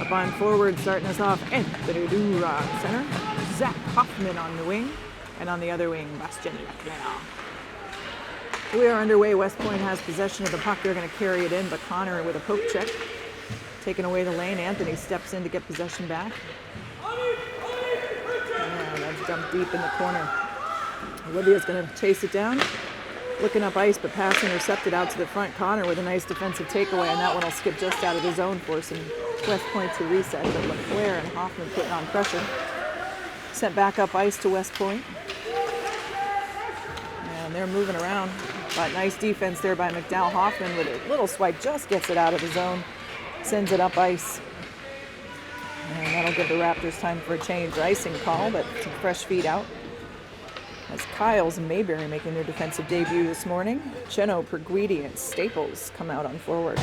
Up on forward, starting us off, Anthony Dura, center. Zach Hoffman on the wing. And on the other wing, Bastian Leclerc. We are underway. West Point has possession of the puck. They're going to carry it in, but Connor with a poke check. Taking away the lane. Anthony steps in to get possession back. And that's dumped deep in the corner. Olivia's going to chase it down. Looking up ice, but pass intercepted out to the front. Connor with a nice defensive takeaway, and that one will skip just out of the zone, forcing West Point to reset. But Leclerc and Hoffman putting on pressure. Sent back up ice to West Point. And they're moving around. But nice defense there by McDowell. Hoffman with a little swipe, just gets it out of the zone. Sends it up ice. And that'll give the Raptors time for a change. Icing call, but some fresh feet out. As Kyles and Mayberry making their defensive debut this morning. Cheno, Perguidi, and Staples come out on forward.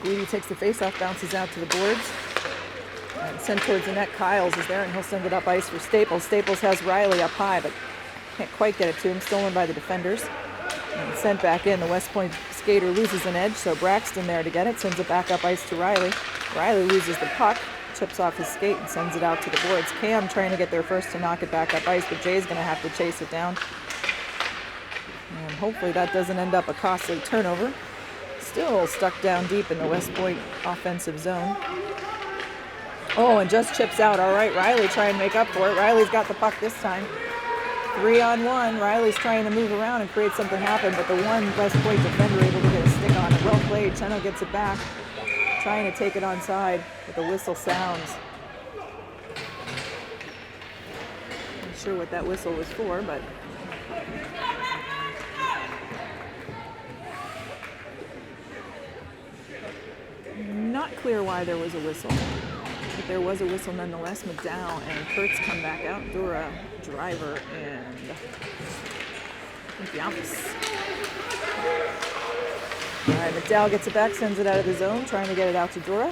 Perguidi takes the face-off, bounces out to the boards. And sent towards the net. Kyles is there, and he'll send it up ice for Staples. Staples has Riley up high, but can't quite get it to him. Stolen by the defenders. And sent back in. The West Point skater loses an edge, so Braxton there to get it. Sends it back up ice to Riley. Riley loses the puck, chips off his skate, and sends it out to the boards. Cam trying to get there first to knock it back up ice, but Jay's going to have to chase it down. And hopefully that doesn't end up a costly turnover. Still stuck down deep in the West Point offensive zone. Oh, and just chips out. All right, Riley trying to make up for it. Riley's got the puck this time. 3-on-1. Riley's trying to move around and create something happen, but the one West Point defender able to get a stick on it. Well played. Cheno gets it back. Trying to take it onside, but the whistle sounds. Not sure what that whistle was for, but not clear why there was a whistle. But there was a whistle nonetheless. McDowell and Kurtz come back out. Dura, Driver, and Yamas. All right, McDowell gets it back, sends it out of the zone, trying to get it out to Dura.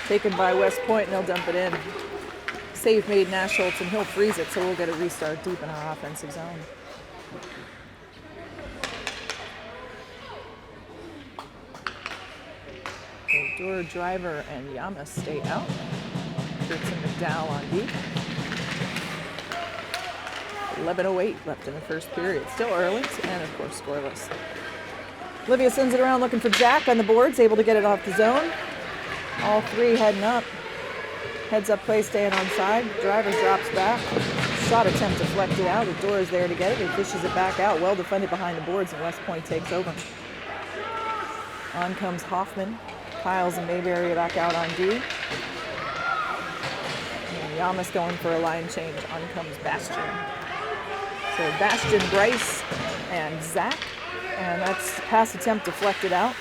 Taken by West Point, and they'll dump it in. Save made Nash Schultz, and he'll freeze it, so we'll get a restart deep in our offensive zone. Dura, Driver, and Yamas stay out. Kurtz and McDowell on deep. 11:08 left in the first period. Still early, and of course scoreless. Olivia sends it around looking for Jack on the boards, able to get it off the zone. All three heading up. Heads up play, staying onside. Driver drops back. Shot attempt deflected out. The door is there to get it. He fishes it back out. Well defended behind the boards, and West Point takes over. On comes Hoffman. Kyles and Mayberry back out on D. And Yamas going for a line change. On comes Bastian. So Bastian, Bryce, and Zach. And that's pass attempt deflected out.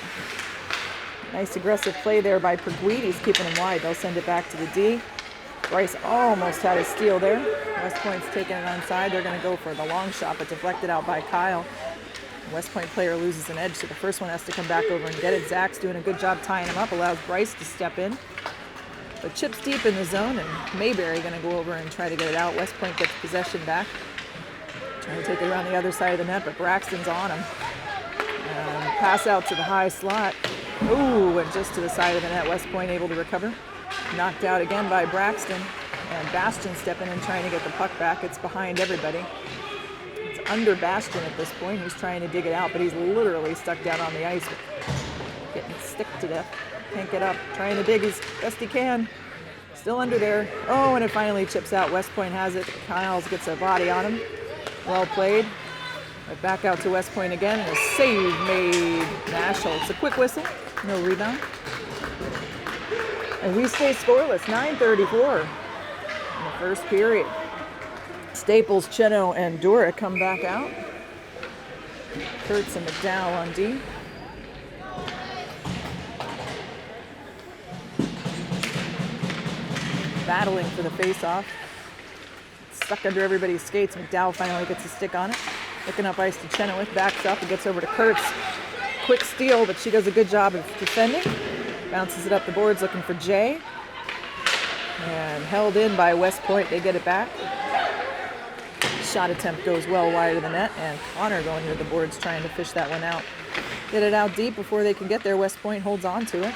Nice aggressive play there by Perguidi. He's keeping him wide. They'll send it back to the D. Bryce almost had a steal there. West Point's taking it onside. They're going to go for the long shot, but deflected out by Kyle. West Point player loses an edge, so the first one has to come back over and get it. Zach's doing a good job tying him up, allows Bryce to step in. But chips deep in the zone, and Mayberry going to go over and try to get it out. West Point gets possession back. Trying to take it around the other side of the net, but Braxton's on him. And pass out to the high slot. Ooh, went just to the side of the net. West Point able to recover. Knocked out again by Braxton. And Bastian stepping in trying to get the puck back. It's behind everybody. It's under Bastian at this point. He's trying to dig it out, but he's literally stuck down on the ice. Getting stick to death. Can't get up. Trying to dig as best he can. Still under there. Oh, and it finally chips out. West Point has it. Kyles gets a body on him. Well played. Right back out to West Point again. And a save made Nash Schultz. A quick whistle. No rebound. And we stay scoreless. 9:34 in the first period. Staples, Cheno, and Dura come back out. Kurtz and McDowell on D. Battling for the face-off. Stuck under everybody's skates. McDowell finally gets a stick on it. Looking up ice to Chenoweth. Backs up and gets over to Kurtz. Quick steal, but she does a good job of defending. Bounces it up the boards looking for Jay. And held in by West Point. They get it back. shot attempt goes well wide of the net, and Connor going to the boards trying to fish that one out. Get it out deep before they can get there. West Point holds on to it,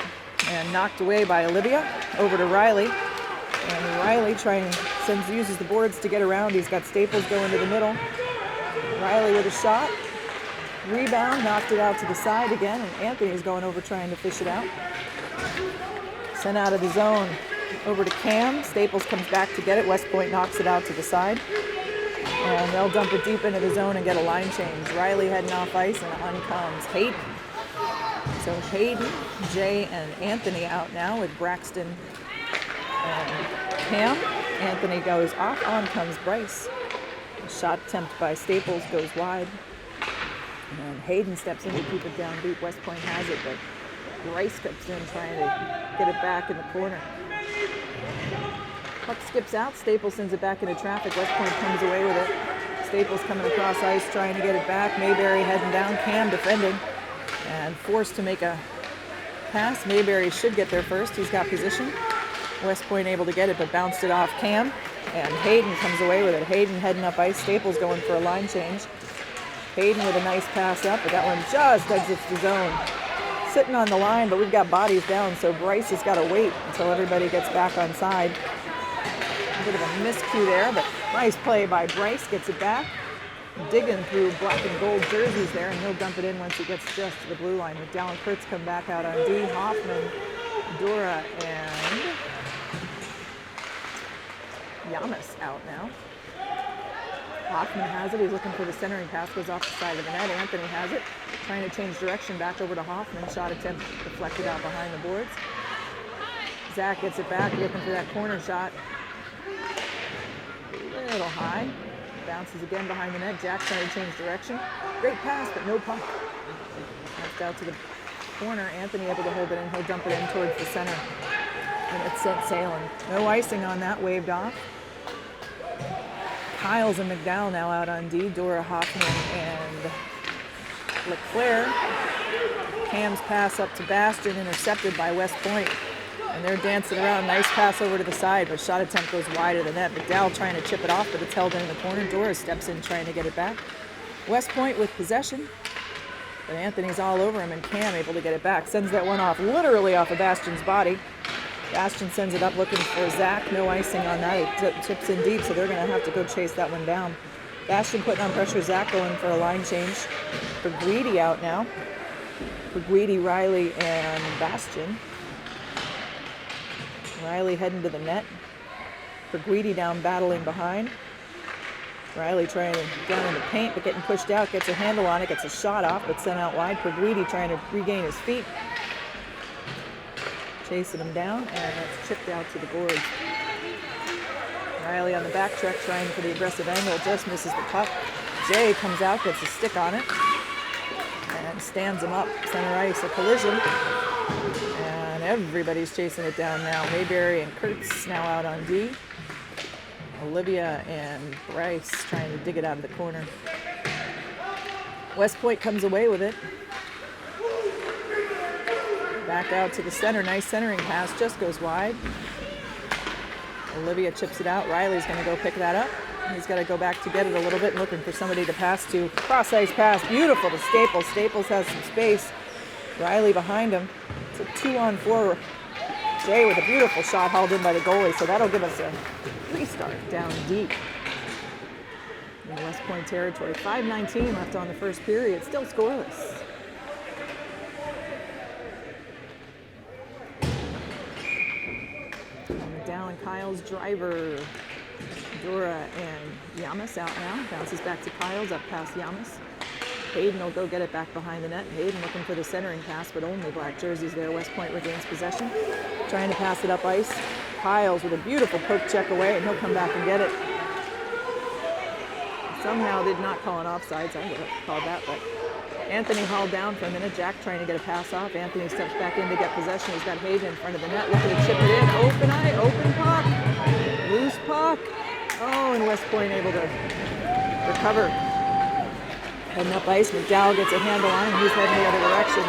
and knocked away by Olivia. Over to Riley, and Riley uses the boards to get around. He's got Staples going to the middle. Riley with a shot. Rebound, knocked it out to the side again, and Anthony's going over trying to fish it out. Sent out of the zone. Over to Cam. Staples comes back to get it. West Point knocks it out to the side. And they'll dump it deep into the zone and get a line change. Riley heading off ice, and on comes Hayden. So Hayden, Jay, and Anthony out now with Braxton and Cam. Anthony goes off. On comes Bryce. A shot attempt by Staples goes wide. And Hayden steps in to keep it down deep. West Point has it, but Bryce steps in trying to get it back in the corner. Puck skips out. Staples sends it back into traffic. West Point comes away with it. Staples coming across ice trying to get it back. Mayberry heading down. Cam defending and forced to make a pass. Mayberry should get there first. He's got position. West Point able to get it, but bounced it off Cam. And Hayden comes away with it. Hayden heading up ice. Staples going for a line change. Hayden with a nice pass up, but that one just exits the zone. Sitting on the line, but we've got bodies down, so Bryce has got to wait until everybody gets back on side. A bit of a miscue there, but nice play by Bryce. Gets it back. Digging through black and gold jerseys there, and he'll dump it in once he gets just to the blue line. McDowell and Kurtz come back out on D. Hoffman, Dora, and Yamas out now. Hoffman has it. He's looking for the centering pass. Goes off the side of the net. Anthony has it. Trying to change direction back over to Hoffman. Shot attempt deflected out behind the boards. Zach gets it back. Looking for that corner shot. A little high. Bounces again behind the net. Jack trying to change direction. Great pass, but no puck. Passed out to the corner. Anthony able to hold it in. He'll dump it in towards the center. And it's sent sailing. No icing on that. Waved off. Kyles and McDowell now out on D. Dora, Hoffman, and LeClaire. Cam's pass up to Bastion, intercepted by West Point. And they're dancing around. Nice pass over to the side, but shot attempt goes wide of the net. McDowell trying to chip it off, but it's held in the corner. Dora steps in trying to get it back. West Point with possession, but Anthony's all over him, and Cam able to get it back. Sends that one off, literally off of Bastion's body. Bastion sends it up looking for Zach. No icing on that. It tips in deep, so they're going to have to go chase that one down. Bastion putting on pressure. Zach going for a line change. For Greedy out now. For Greedy, Riley, and Bastion. Riley heading to the net. For Greedy down battling behind. Riley trying to down in the paint, but getting pushed out. Gets a handle on it. Gets a shot off, but sent out wide. For Greedy trying to regain his feet. Chasing him down, and that's chipped out to the boards. Riley on the back track trying for the aggressive angle, just misses the puck. Jay comes out, gets a stick on it, and stands him up. Center ice, a collision, and everybody's chasing it down now. Mayberry and Kurtz now out on D. Olivia and Bryce trying to dig it out of the corner. West Point comes away with it. Back out to the center. Nice centering pass. Just goes wide. Olivia chips it out. Riley's going to go pick that up. He's got to go back to get it a little bit, looking for somebody to pass to. Cross-ice pass. Beautiful to Staples. Staples has some space. Riley behind him. It's a 2-on-4. Jay with a beautiful shot hauled in by the goalie. So that'll give us a restart down deep in West Point territory. 5:19 left on the first period. Still scoreless. McDowell and Kyle's driver. Dora and Yamas out now. Bounces back to Kyle's, up past Yamas. Hayden will go get it back behind the net. Hayden looking for the centering pass, but only black jerseys there. West Point regains possession. Trying to pass it up ice. Kyle's with a beautiful poke check away, and he'll come back and get it. Somehow did not call an offsides. I would have called that, but Anthony hauled down for a minute. Jack trying to get a pass off. Anthony steps back in to get possession. He's got Hayden in front of the net, looking to chip it in. Open eye, open puck. Loose puck. Oh, and West Point able to recover. Heading up ice, McDowell gets a handle on him. He's heading the other direction.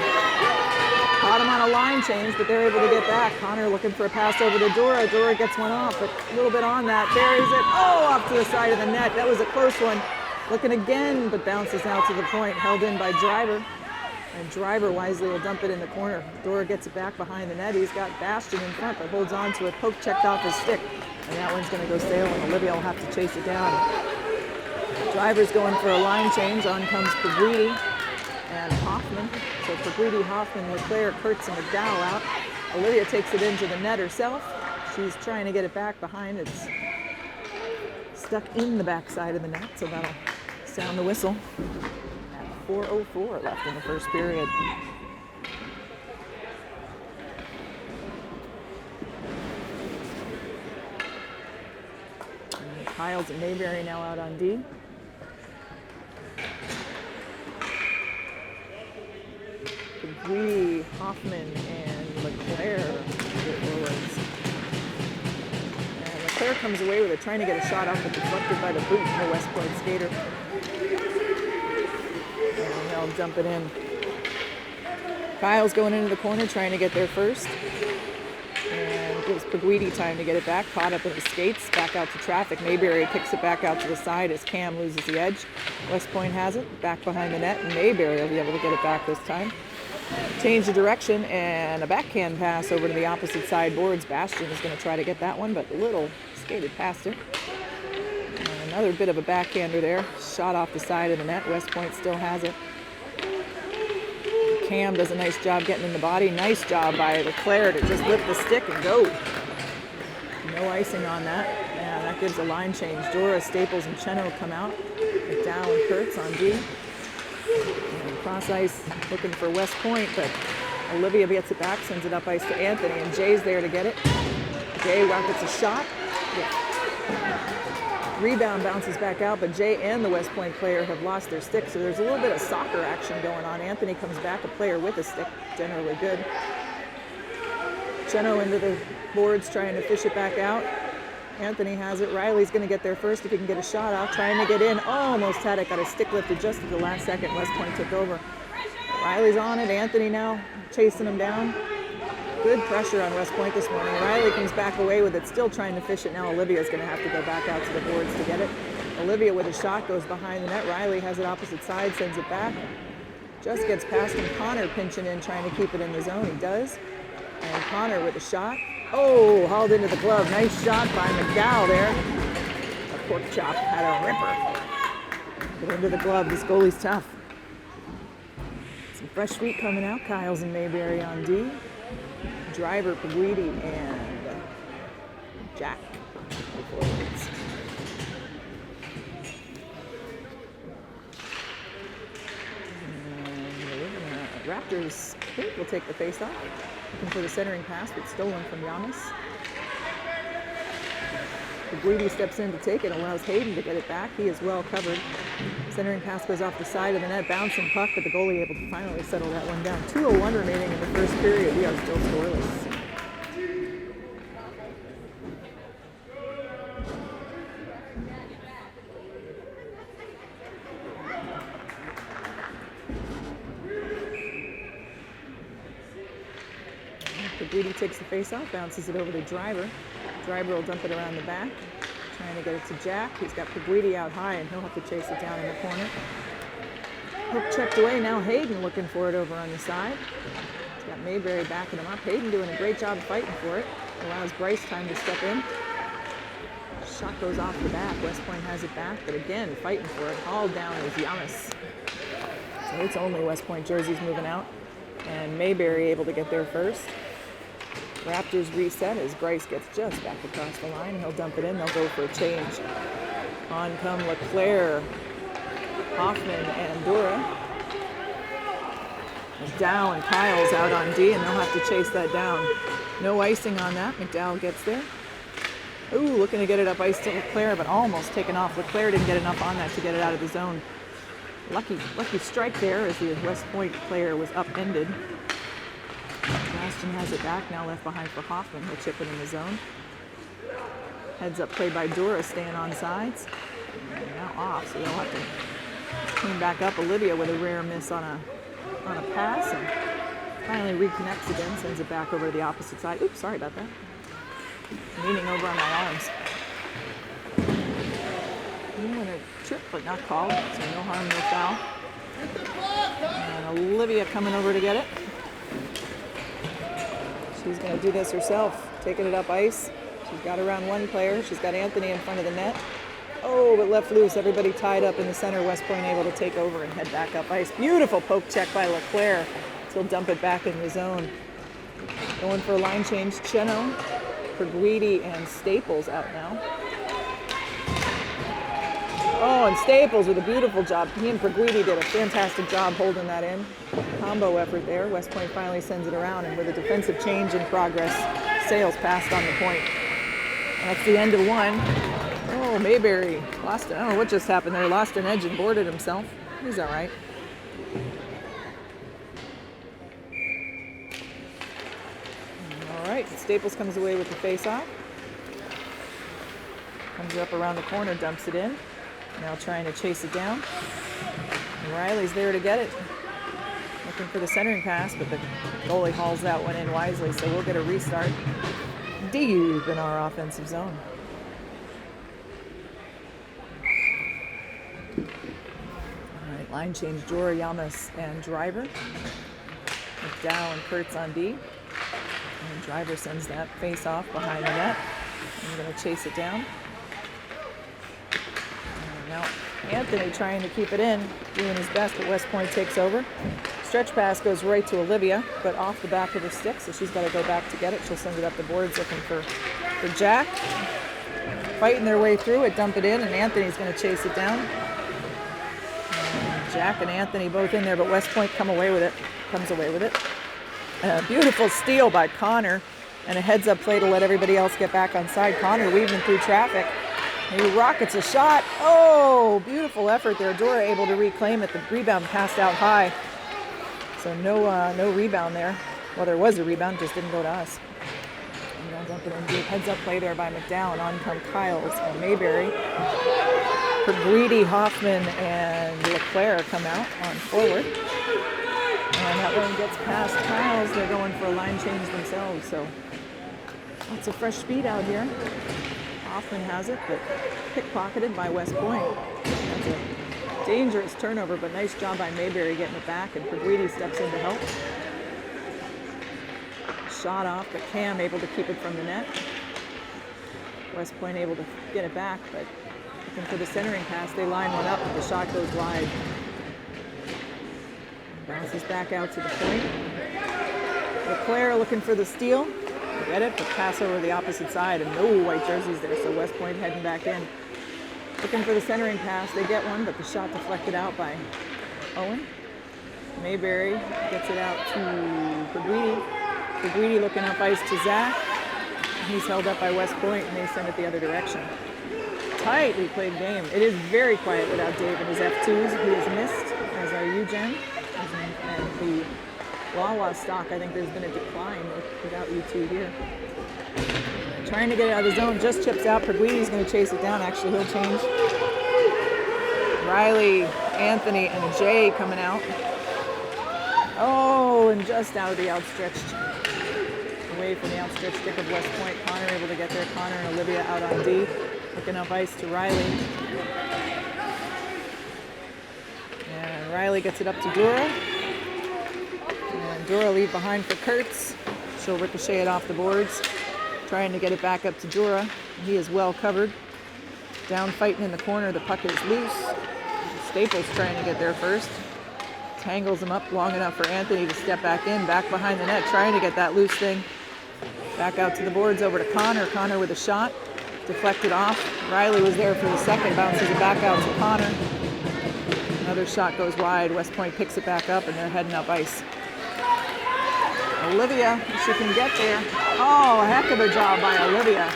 Caught him on a line change, but they're able to get back. Connor looking for a pass over to Dora. Dora gets one off, but a little bit on that. Buries it. Oh, off to the side of the net. That was a close one. Looking again, but bounces out to the point. Held in by Driver. And Driver wisely will dump it in the corner. Dora gets it back behind the net. He's got Bastion in front, but holds on to it. Poke checked off his stick. And that one's going to go sail, and Olivia will have to chase it down. Driver's going for a line change. On comes Peewee and Hoffman. So Peewee, Hoffman, Leclerc, Kurtz, and McDowell out. Olivia takes it into the net herself. She's trying to get it back behind. It's stuck in the backside of the net, so that'll sound the whistle. 4:04 left in the first period. And Kyles and Mayberry now out on D. Peewee, Hoffman, and Leclerc forwards. And Leclerc comes away with it, trying to get a shot off, but deflected by the boot of the West Point skater. And they'll dump it in. Kyle's going into the corner, trying to get there first. And gives Peewee time to get it back. Caught up in the skates, back out to traffic. Mayberry kicks it back out to the side as Cam loses the edge. West Point has it, back behind the net, and Mayberry will be able to get it back this time. Change the direction, and a backhand pass over to the opposite side boards. Bastion is going to try to get that one, but Little skated past it. And another bit of a backhander there. Shot off the side of the net. West Point still has it. Cam does a nice job getting in the body. Nice job by Leclerc to just lift the stick and go. No icing on that. And that gives a line change. Dora, Staples, and Cheno come out. McDowell and Kurtz on D. And cross ice looking for West Point, but Olivia gets it back, sends it up ice to Anthony, and Jay's there to get it. Jay rockets a shot. Rebound bounces back out, but Jay and the West Point player have lost their stick, so there's a little bit of soccer action going on. Anthony comes back, a player with a stick, generally good. Cheno into the boards, trying to fish it back out. Anthony has it. Riley's going to get there first if he can get a shot off. Trying to get in. Almost had it. Got his stick lifted just at the last second. West Point took over. Riley's on it. Anthony now chasing him down. Good pressure on West Point this morning. Riley comes back away with it, still trying to fish it. Now Olivia's going to have to go back out to the boards to get it. Olivia with a shot goes behind the net. Riley has it opposite side, sends it back. Just gets past him. Connor pinching in, trying to keep it in the zone. He does. And Connor with a shot. Oh, hauled into the glove. Nice shot by McDowell there. A pork chop had a ripper. Get into the glove. This goalie's tough. Some fresh feet coming out. Kyles and Mayberry on D. Driver, Peewee, and Jack. Raptors, I think, will take the face off. Looking for the centering pass, but stolen from Giannis. Peewee steps in to take it, allows Hayden to get it back. He is well covered. Centering pass goes off the side of the net, bouncing puck, but the goalie able to finally settle that one down. 2:01 remaining in the first period. We are still scoreless. Peewee takes the face off, bounces it over to Driver. Driver will dump it around the back, trying to get it to Jack. He's got Peewee out high, and he'll have to chase it down in the corner. Hook checked away. Now Hayden looking for it over on the side. He's got Mayberry backing him up. Hayden doing a great job fighting for it. Allows Bryce time to step in. Shot goes off the back. West Point has it back, but again, fighting for it. Hauled down is Giannis. So it's only West Point jerseys moving out. And Mayberry able to get there first. Raptors reset as Bryce gets just back across the line. He'll dump it in. They'll go for a change. On come Leclerc, Hoffman, and Dora. McDowell and Kyle's out on D, and they'll have to chase that down. No icing on that. McDowell gets there. Ooh, looking to get it up ice to Leclerc, but almost taken off. Leclerc didn't get enough on that to get it out of the zone. Lucky strike there as the West Point player was upended. Bastion has it back, now left behind for Hoffman. He'll chip it in the zone. Heads up play by Dora, staying on sides. And now off, so they'll have to clean back up. Olivia with a rare miss on a pass. And Finally reconnects again, sends it back over to the opposite side. Oops, sorry about that. Leaning over on my arms. I'm going to trip, but not called, so no harm, no foul. And Olivia coming over to get it. She's going to do this herself, taking it up ice. She's got around one player. She's got Anthony in front of the net. Oh, but left loose. Everybody tied up in the center. West Point able to take over and head back up ice. Beautiful poke check by LeClaire. She'll dump it back in the zone. Going for a line change. Cheno, Perguidi, and Staples out now. Oh, and Staples with a beautiful job. He and Perguidi did a fantastic job holding that in. Combo effort there. West Point finally sends it around, and with a defensive change in progress, Sales passed on the point. That's the end of one. Oh, Mayberry lost it. I don't know what just happened there. Lost an edge and boarded himself. He's all right. All right, Staples comes away with the face-off. Comes up around the corner, dumps it in. Now trying to chase it down. And Riley's there to get it. Looking for the centering pass, but the goalie hauls that one in wisely, so we'll get a restart deep in our offensive zone. All right, line change, Jora, Yamas, and Driver. McDowell and Kurtz on D. And Driver sends that face off behind the net. I'm going to chase it down. And now Anthony trying to keep it in, doing his best, but West Point takes over. Stretch pass goes right to Olivia, but off the back of her stick, so she's got to go back to get it. She'll send it up the boards looking for Jack. Fighting their way through it, dump it in, and Anthony's going to chase it down. And Jack and Anthony both in there, but West Point comes away with it. A beautiful steal by Connor, and a heads-up play to let everybody else get back on side. Connor weaving through traffic. He rockets a shot. Oh, beautiful effort there. Dora able to reclaim it. The rebound passed out high. So no rebound there. Well, there was a rebound, just didn't go to us. Heads up play there by McDowell. On come Kyles and Mayberry. Perguidi, Hoffman, and LeClaire come out on forward. And that one gets past Kyles. They're going for a line change themselves. So lots of fresh speed out here. Hoffman has it, but pickpocketed by West Point. That's a dangerous turnover, but nice job by Mayberry getting it back, and Perguidi steps in to help. Shot off, but Cam able to keep it from the net. West Point able to get it back, but looking for the centering pass. They line one up, but the shot goes wide. Bounces back out to the point. LeClaire looking for the steal. Get it, but pass over the opposite side, and no white jerseys there, so West Point heading back in. Looking for the centering pass. They get one, but the shot deflected out by Owen. Mayberry gets it out to Perguidi. Perguidi looking up ice to Zach. He's held up by West Point, and they send it the other direction. Tightly played game. It is very quiet without Dave and his F2s. He is missed, as are Eugen. And the Wawa stock, I think there's been a decline without you two here. Trying to get it out of the zone, just chips out. Perguidi's going to chase it down. Actually, he'll change. Riley, Anthony, and Jay coming out. Oh, and just out of the outstretched, away from the outstretched stick of West Point. Connor able to get there. Connor and Olivia out on D. Looking up ice to Riley. And Riley gets it up to Dora. And Dora leave behind for Kurtz. She'll ricochet it off the boards. Trying to get it back up to Dora. He is well covered. Down fighting in the corner. The puck is loose. Staples trying to get there first. Tangles him up long enough for Anthony to step back in. Back behind the net. Trying to get that loose thing. Back out to the boards over to Connor. Connor with a shot. Deflected off. Riley was there for the second. Bounces it back out to Connor. Another shot goes wide. West Point picks it back up, and they're heading up ice. Olivia, if she can get there. Oh, a heck of a job by Olivia.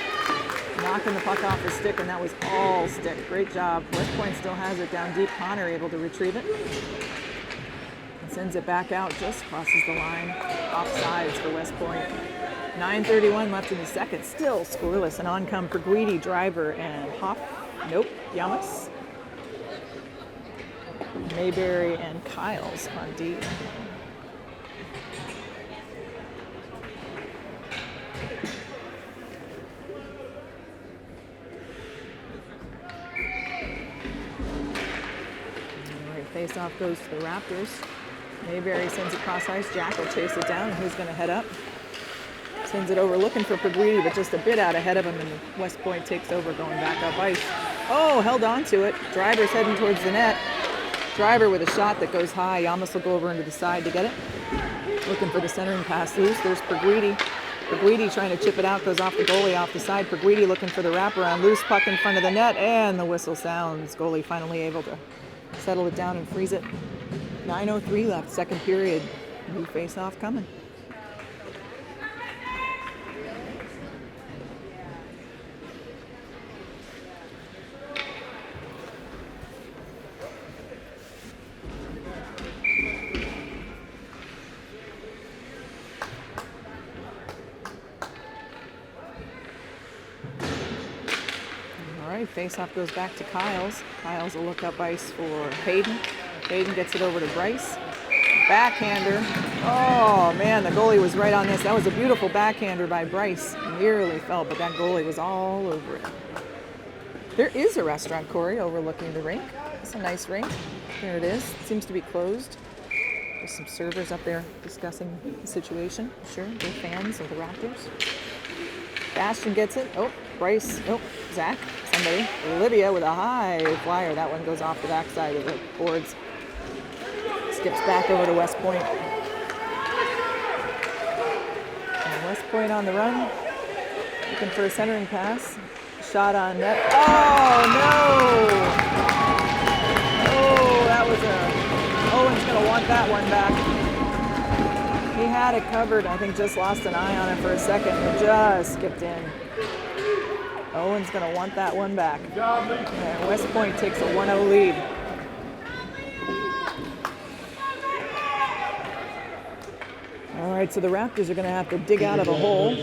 Knocking the puck off the stick, and that was all stick. Great job. West Point still has it down deep. Connor able to retrieve it. And sends it back out, just crosses the line. Offsides for West Point. 9:31 left in the second. Still scoreless. And on come Perguidi, Driver, and Yamas. Mayberry and Kyles on D. Face-off goes to the Raptors. Mayberry sends it cross ice. Jack will chase it down, and who's going to head up? Sends it over looking for Peewee, but just a bit out ahead of him, and West Point takes over going back up ice. Oh, held on to it. Driver's heading towards the net. Driver with a shot that goes high. Yamas will go over into the side to get it. Looking for the centering pass loose. There's Peewee. Peewee trying to chip it out, goes off the goalie off the side. Peewee looking for the wraparound. Loose puck in front of the net, and the whistle sounds. Goalie finally able to settle it down and freeze it. 9:03 left, second period. New face-off coming. Face-off goes back to Kyles. Kyles will look up ice for Hayden. Hayden gets it over to Bryce. Backhander. Oh, man, the goalie was right on this. That was a beautiful backhander by Bryce. Nearly fell, but that goalie was all over it. There is a restaurant, Corey, overlooking the rink. It's a nice rink. There it is. It seems to be closed. There's some servers up there discussing the situation. Sure, they're fans of the Raptors. Bastion gets it. Oh, Bryce. Oh, Zach. Somebody. Olivia with a high flyer. That one goes off the backside of the boards. Skips back over to West Point. And West Point on the run. Looking for a centering pass. Shot on net. Oh, no! Oh, that was Owen's going to want that one back. He had it covered. I think just lost an eye on it for a second. It just skipped in. Owen's going to want that one back. And West Point takes a 1-0 lead. All right, so the Raptors are going to have to dig out of a hole.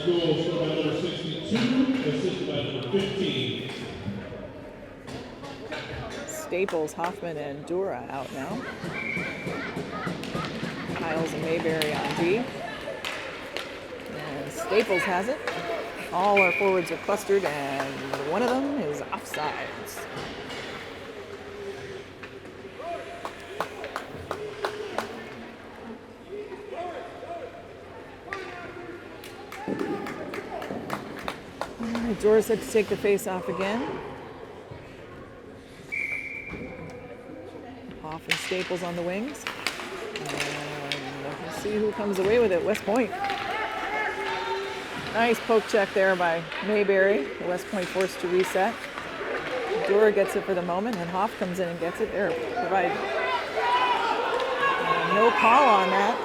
Staples, Hoffman, and Dura out now. Kyles and Mayberry on D. And Staples has it. All our forwards are clustered, and one of them is offsides. All right, Dora's had to take the face off again. Hoff and Staples on the wings. And let's see who comes away with it. West Point. Nice poke check there by Mayberry. West Point forced to reset. Dura gets it for the moment, and Hoff comes in and gets it. There, provide no call on that.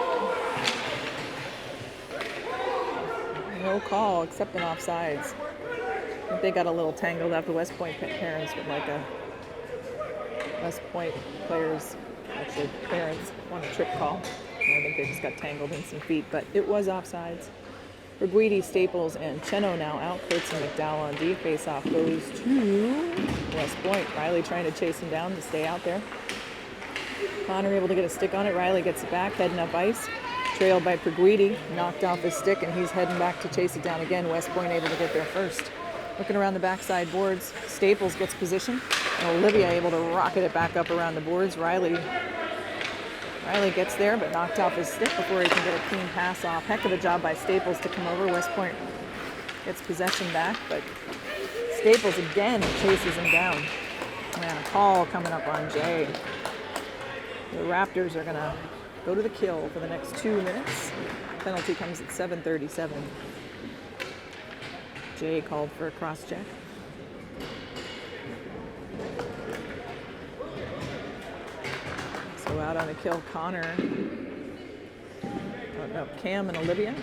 No call except an offsides. I think they got a little tangled up. The West Point parents would like a West Point players, actually parents, want a trip call. I think they just got tangled in some feet, but it was offsides. Peewee, Staples, and Cheno now out. Kurtz and McDowell on D. Face-off goes to West Point. Riley trying to chase him down to stay out there. Connor able to get a stick on it. Riley gets it back, heading up ice. Trailed by Peewee. Knocked off his stick, and he's heading back to chase it down again. West Point able to get there first. Looking around the backside boards. Staples gets position. And Olivia able to rocket it back up around the boards. Riley gets there, but knocked off his stick before he can get a clean pass off. Heck of a job by Staples to come over. West Point gets possession back, but Staples again chases him down. Man, a call coming up on Jay. The Raptors are going to go to the kill for the next 2 minutes. Penalty comes at 7:37. Jay called for a cross-check. So out on a kill, Connor. Oh, no, Cam and Olivia.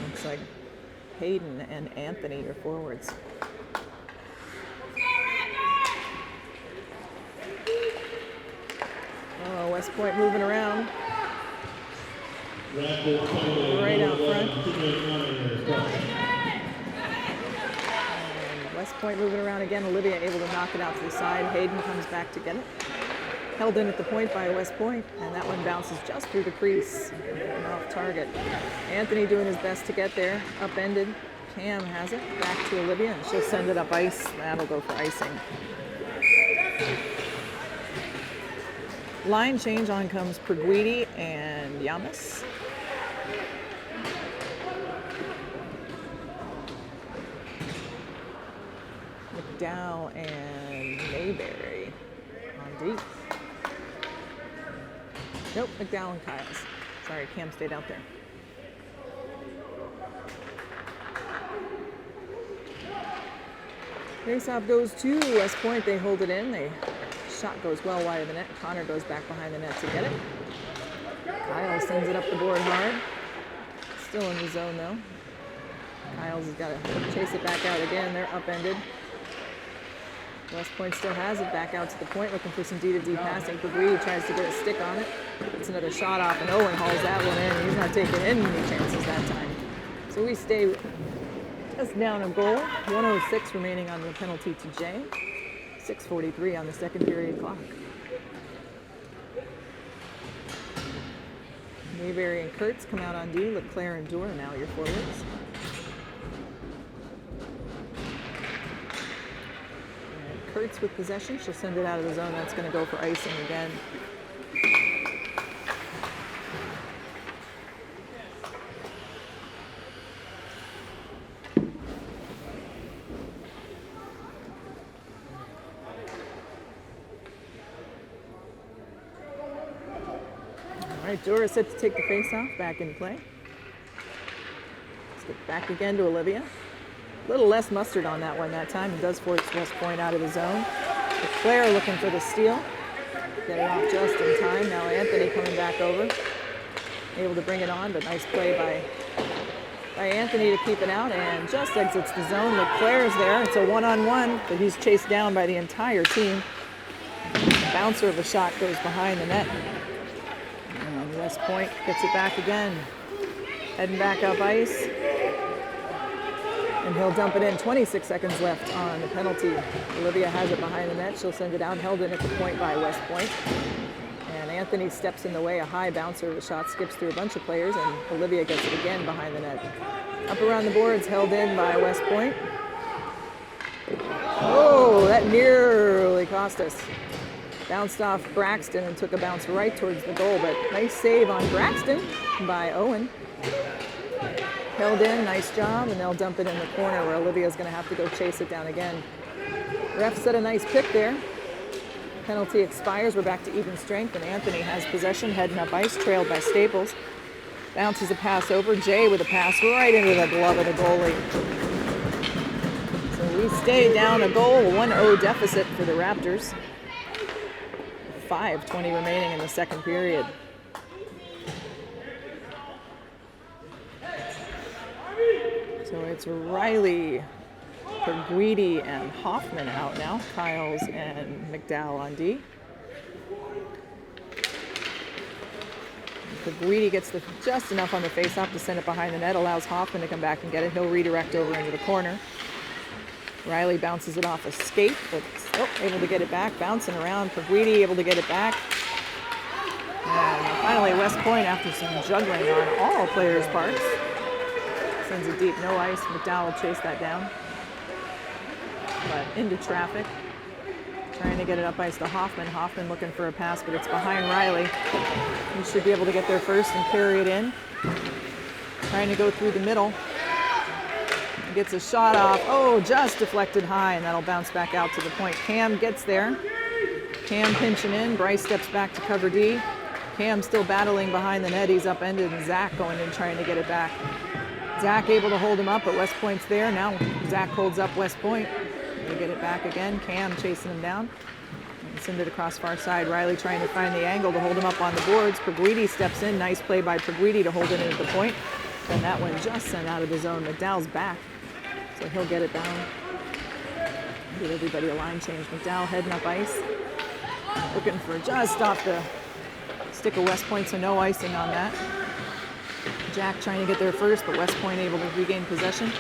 Looks like Hayden and Anthony are forwards. Oh, West Point moving around. Right out front. And West Point moving around again. Olivia able to knock it out to the side. Hayden comes back to get it. Held in at the point by West Point, and that one bounces just through the crease and off target. Anthony doing his best to get there. Upended. Cam has it. Back to Olivia, and she'll send it up ice. That'll go for icing. Line change, on comes Peewee and Yamas. McDowell and Mayberry on deep. Nope, McDowell and Kyles. Sorry, Cam stayed out there. Face-off goes to West Point. They hold it in. Shot goes well wide of the net. Connor goes back behind the net to get it. Kyle sends it up the board hard. Still in the zone though. Kyles has got to chase it back out again. They're upended. West Point still has it back out to the point, looking for some D-to-D passing. Peewee tries to get a stick on it. It's another shot off, and Owen hauls that one in. He's not taking any chances that time. So we stay just down a goal. 1:06 remaining on the penalty to Jay. 6:43 on the second period clock. Mayberry and Kurtz come out on D. Leclerc and Dora now your forwards. And Kurtz with possession. She'll send it out of the zone. That's going to go for icing again. All right, Dora set to take the face-off, back in play. Let's get back again to Olivia. A little less mustard on that one that time. It does force West Point out of the zone. Claire looking for the steal. Get it off just in time. Now Anthony coming back over. Able to bring it on, but nice play by Anthony to keep it out, and just exits the zone. Leclerc's there. It's a one-on-one, but he's chased down by the entire team. The bouncer of a shot goes behind the net. West Point gets it back again. Heading back up ice. And he'll dump it in. 26 seconds left on the penalty. Olivia has it behind the net. She'll send it out. Held in at the point by West Point. And Anthony steps in the way. A high bouncer. The shot skips through a bunch of players. And Olivia gets it again behind the net. Up around the boards. Held in by West Point. Oh, that nearly cost us. Bounced off Braxton and took a bounce right towards the goal, but nice save on Braxton by Owen. Held in, nice job, and they'll dump it in the corner where Olivia's going to have to go chase it down again. Ref set a nice pick there. Penalty expires. We're back to even strength, and Anthony has possession, heading up ice, trailed by Staples. Bounces a pass over. Jay with a pass right into the glove of the goalie. So we stay down a goal, 1-0 deficit for the Raptors. 5:20 remaining in the second period. So it's Riley, Peewee, and Hoffman out now. Kyles and McDowell on D. Peewee gets just enough on the faceoff to send it behind the net, allows Hoffman to come back and get it. He'll redirect over into the corner. Riley bounces it off a skate, but still able to get it back, bouncing around. Peewee able to get it back. And finally, West Point, after some juggling on all players' parts, sends it deep, no ice. McDowell will chase that down. But into traffic. Trying to get it up ice to Hoffman. Hoffman looking for a pass, but it's behind Riley. He should be able to get there first and carry it in. Trying to go through the middle. Gets a shot off. Oh, just deflected high, and that'll bounce back out to the point. Cam gets there. Cam pinching in. Bryce steps back to cover D. Cam still battling behind the net. He's upended, and Zach going in trying to get it back. Zach able to hold him up, but West Point's there. Now Zach holds up West Point. They get it back again. Cam chasing him down. And send it across far side. Riley trying to find the angle to hold him up on the boards. Peewee steps in. Nice play by Peewee to hold it in at the point. And that one just sent out of the zone. McDowell's back. So he'll get it down. Give everybody a line change. McDowell heading up ice. Looking for just off the stick of West Point, so no icing on that. Jack trying to get there first, but West Point able to regain possession.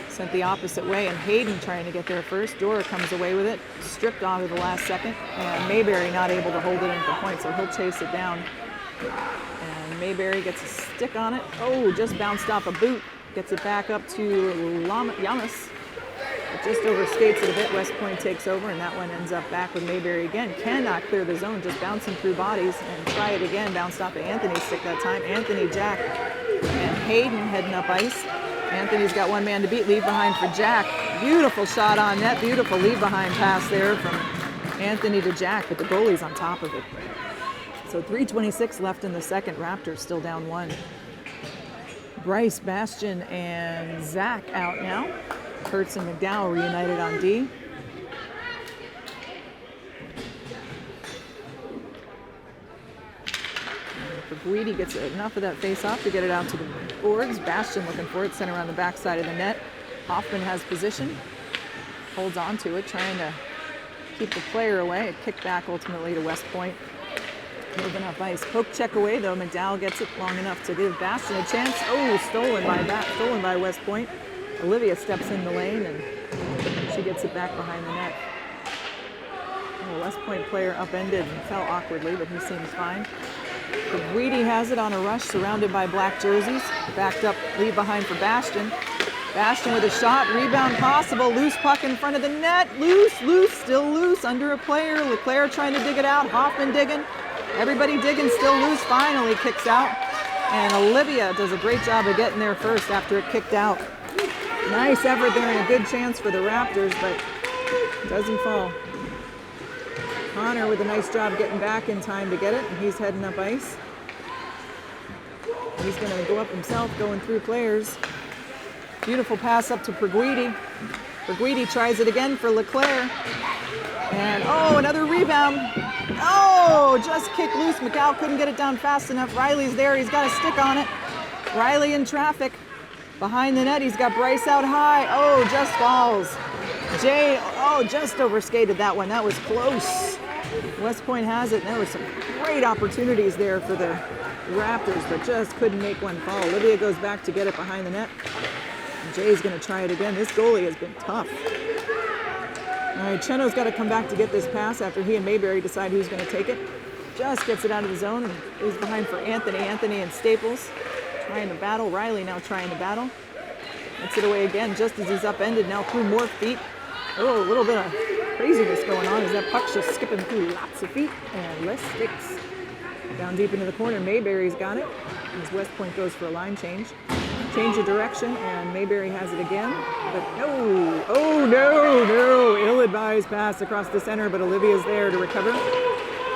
Sent the opposite way, and Hayden trying to get there first. Dora comes away with it. Stripped off at the last second. And Mayberry not able to hold it in at the point, so he'll chase it down. And Mayberry gets a stick on it. Oh, just bounced off a boot. Gets it back up to Yamas. It just overskates it a bit. West Point takes over, and that one ends up back with Mayberry again. Cannot clear the zone, just bouncing through bodies, and try it again. Bounced off of Anthony's stick that time. Anthony, Jack, and Hayden heading up ice. Anthony's got one man to beat. Leave behind for Jack. Beautiful shot on net. Beautiful leave behind pass there from Anthony to Jack, but the goalie's on top of it. So 3:26 left in the second. Raptors still down 1. Bryce, Bastian, and Zach out now. Kurtz and McDowell reunited on D. Guidi gets enough of that face-off to get it out to the boards. Bastian looking for it, sent around the backside of the net. Hoffman has position, holds on to it, trying to keep the player away. A kick back ultimately to West Point. Moving up ice. Poke check away though. McDowell gets it long enough to give Bastian a chance. Oh, stolen by West Point. Olivia steps in the lane and she gets it back behind the net. Oh, West Point player upended and fell awkwardly, but he seems fine. Guidi has it on a rush, surrounded by black jerseys. Backed up, leave behind for Bastian. Bastian with a shot, rebound possible, loose puck in front of the net. Loose, still loose, under a player. Leclerc trying to dig it out, Hoffman digging. Everybody digging, still loose, finally kicks out. And Olivia does a great job of getting there first after it kicked out. Nice effort there and a good chance for the Raptors, but doesn't fall. Connor with a nice job getting back in time to get it, and he's heading up ice. He's going to go up himself, going through players. Beautiful pass up to Perguidi. Perguidi tries it again for Leclerc. And, oh, another rebound. Oh, just kicked loose. McCall couldn't get it down fast enough. Riley's there. He's got a stick on it. Riley in traffic. Behind the net, he's got Bryce out high. Oh, just falls. Jay, oh, just overskated that one. That was close. West Point has it. There were some great opportunities there for the Raptors, but just couldn't make one fall. Olivia goes back to get it behind the net. And Jay's going to try it again. This goalie has been tough. All right, Cheno's got to come back to get this pass after he and Mayberry decide who's going to take it. Just gets it out of the zone and is behind for Anthony. Anthony and Staples trying to battle. Riley now trying to battle. Gets it away again just as he's upended. Now through more feet. Oh, a little bit of craziness going on as that puck's just skipping through lots of feet and less sticks. Down deep into the corner, Mayberry's got it as West Point goes for a line change. Change of direction, and Mayberry has it again, but no, oh no, ill-advised pass across the center, but Olivia's there to recover.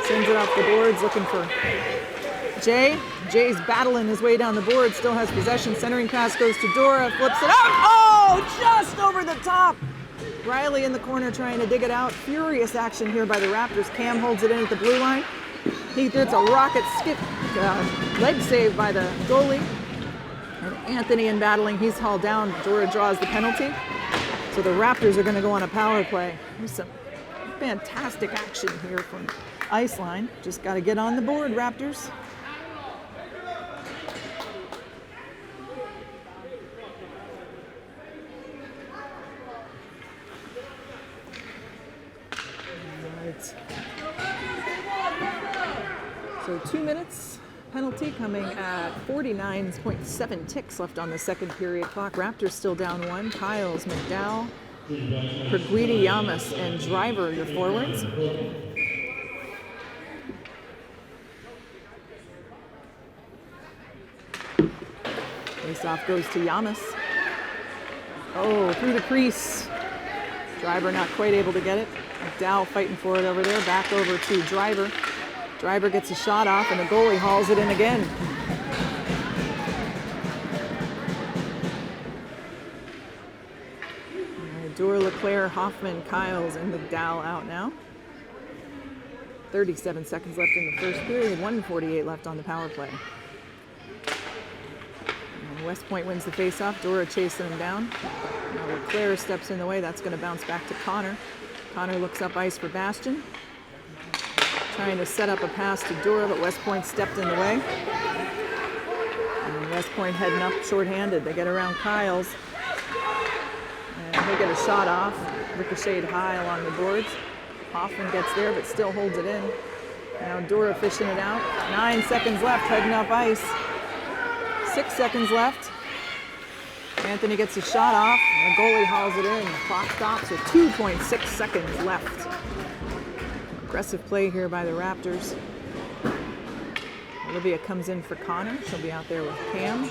Sends it off the boards, looking for Jay. Jay's battling his way down the board, still has possession. Centering pass goes to Dora, flips it up. Oh, just over the top. Riley in the corner trying to dig it out. Furious action here by the Raptors. Cam holds it in at the blue line. He gets a rocket skip, leg save by the goalie. And Anthony in battling, he's hauled down. Dora draws the penalty. So the Raptors are going to go on a power play. There's some fantastic action here from Ice Line. Just got to get on the board, Raptors. So 2 minutes penalty coming at 49.7 ticks left on the second period clock. Raptors still down 1. Kyles, McDowell, Perguidi, Yamas, and Driver, your forwards. Face-off goes to Yamas. Oh, through the crease. Driver not quite able to get it. McDowell fighting for it over there. Back over to Driver. Driver gets a shot off, and the goalie hauls it in again. Dora, Leclerc, Hoffman, Kyles, and McDowell out now. 37 seconds left in the first period. 1:48 left on the power play. And West Point wins the faceoff. Dora chasing him down. Now Leclerc steps in the way. That's going to bounce back to Connor. Connor looks up ice for Bastian. Trying to set up a pass to Dora, but West Point stepped in the way. And West Point heading up shorthanded. They get around Kyles. And they get a shot off. Ricocheted high along the boards. Hoffman gets there, but still holds it in. Now Dora fishing it out. 9 seconds left, heading up ice. 6 seconds left. Anthony gets a shot off, and the goalie hauls it in. The clock stops with 2.6 seconds left. Aggressive play here by the Raptors. Olivia comes in for Connor. She'll be out there with Cam.